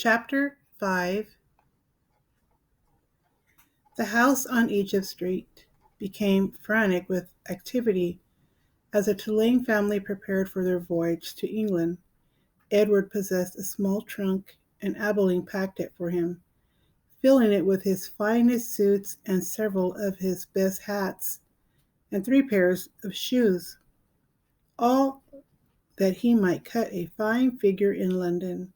Chapter 5. The house on Egypt Street became frantic with activity as the Tulane family prepared for their voyage to England. Edward possessed a small trunk, and Abilene packed it for him, filling it with his finest suits and several of his best hats, and 3 pairs of shoes, all that he might cut a fine figure in London.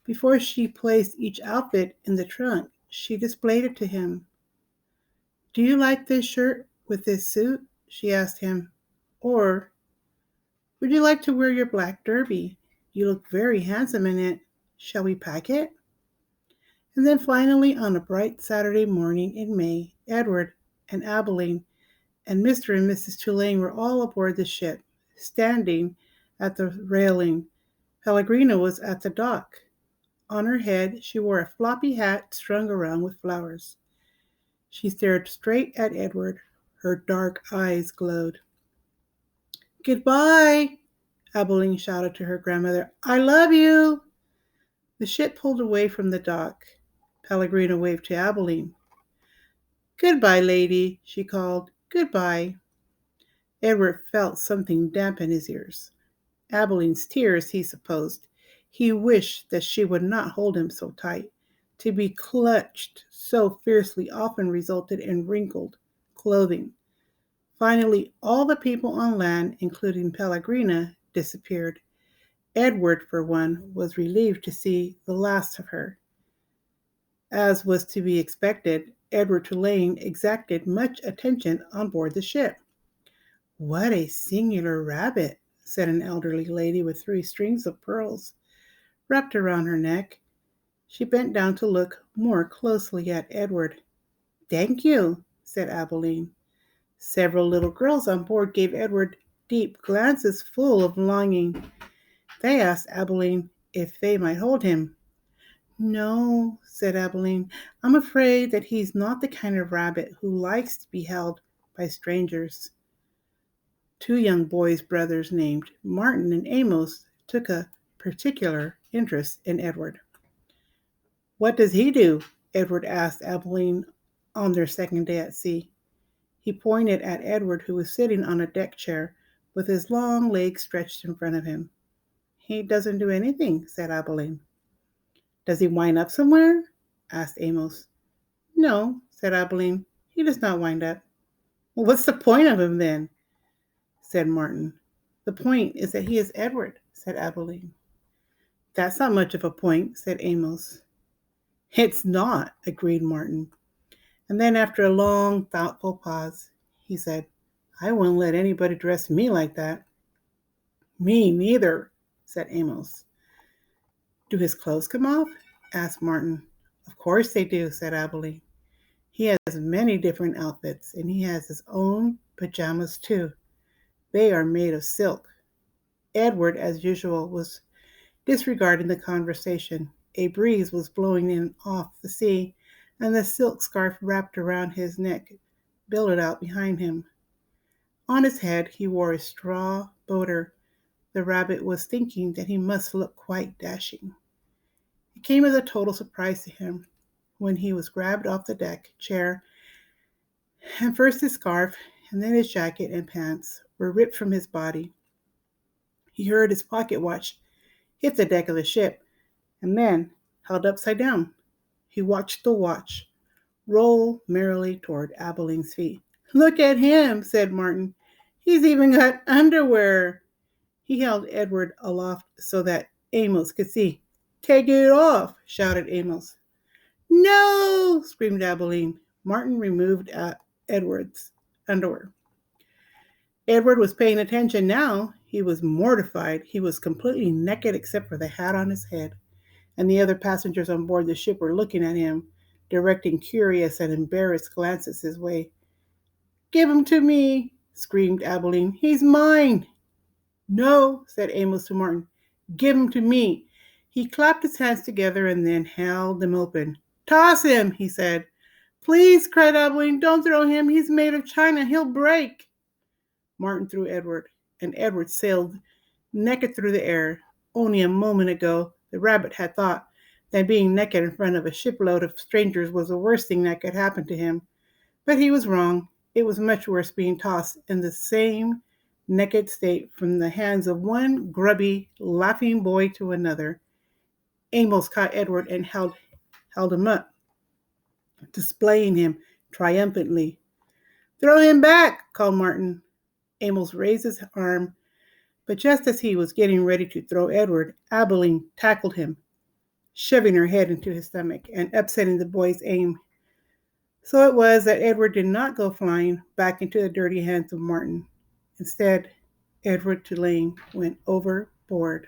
Before she placed each outfit in the trunk, she displayed it to him. "Do you like this shirt with this suit?" she asked him. "Or would you like to wear your black derby? You look very handsome in it. Shall we pack it?" And then finally, on a bright Saturday morning in May, Edward and Abilene and Mr. and Mrs. Tulane were all aboard the ship, standing at the railing. Pellegrina was at the dock. On her head she wore a floppy hat strung around with flowers. She stared straight at Edward. Her dark eyes glowed. "Goodbye," Abilene shouted to her grandmother. "I love you." The ship pulled away from the dock. Pellegrina waved to Abilene. "Goodbye, lady," she called. "Goodbye." Edward felt something damp in his ears. Abilene's tears, he supposed. He wished that she would not hold him so tight. To be clutched so fiercely often resulted in wrinkled clothing. Finally, all the people on land, including Pellegrina, disappeared. Edward, for one, was relieved to see the last of her. As was to be expected, Edward Tulane exacted much attention on board the ship. "What a singular rabbit," said an elderly lady with 3 strings of pearls wrapped around her neck. She bent down to look more closely at Edward. "Thank you," said Abilene. Several little girls on board gave Edward deep glances full of longing. They asked Abilene if they might hold him. "No," said Abilene. "I'm afraid that he's not the kind of rabbit who likes to be held by strangers." 2 young boys, brothers named Martin and Amos, took a particular interest in Edward. "What does he do?" Edward asked Abilene on their second day at sea. He pointed at Edward, who was sitting on a deck chair with his long legs stretched in front of him. "He doesn't do anything," said Abilene. "Does he wind up somewhere?" asked Amos. "No," said Abilene. "He does not wind up." "Well, what's the point of him then?" said Martin. "The point is that he is Edward," said Abilene. "That's not much of a point," said Amos. "It's not," agreed Martin. And then, after a long, thoughtful pause, he said, "I wouldn't let anybody dress me like that." "Me neither," said Amos. "Do his clothes come off?" asked Martin. "Of course they do," said Abilene. "He has many different outfits, and he has his own pajamas too. They are made of silk." Edward, as usual, was disregarding the conversation. A breeze was blowing in off the sea, and the silk scarf wrapped around his neck billowed out behind him. On his head he wore a straw boater. The rabbit was thinking that he must look quite dashing. It came as a total surprise to him when he was grabbed off the deck chair, and first his scarf and then his jacket and pants were ripped from his body. He heard his pocket watch hit the deck of the ship and then held upside down. He watched the watch roll merrily toward Abilene's feet. "Look at him," said Martin. "He's even got underwear." He held Edward aloft so that Amos could see. "Take it off," shouted Amos. "No!" screamed Abilene. Martin removed Edward's underwear. Edward was paying attention now. He was mortified. He was completely naked except for the hat on his head, and the other passengers on board the ship were looking at him, directing curious and embarrassed glances his way. "Give him to me," screamed Abilene. "He's mine." "No," said Amos to Martin. "Give him to me." He clapped his hands together and then held them open. "Toss him," he said. "Please," cried Abilene. "Don't throw him. He's made of china. He'll break." Martin threw Edward, and Edward sailed naked through the air. Only a moment ago, the rabbit had thought that being naked in front of a shipload of strangers was the worst thing that could happen to him. But he was wrong. It was much worse being tossed in the same naked state from the hands of one grubby, laughing boy to another. Amos caught Edward and held him up, displaying him triumphantly. "Throw him back!" called Martin. Amos raised his arm, but just as he was getting ready to throw Edward, Abilene tackled him, shoving her head into his stomach and upsetting the boy's aim. So it was that Edward did not go flying back into the dirty hands of Martin. Instead, Edward Tulane went overboard.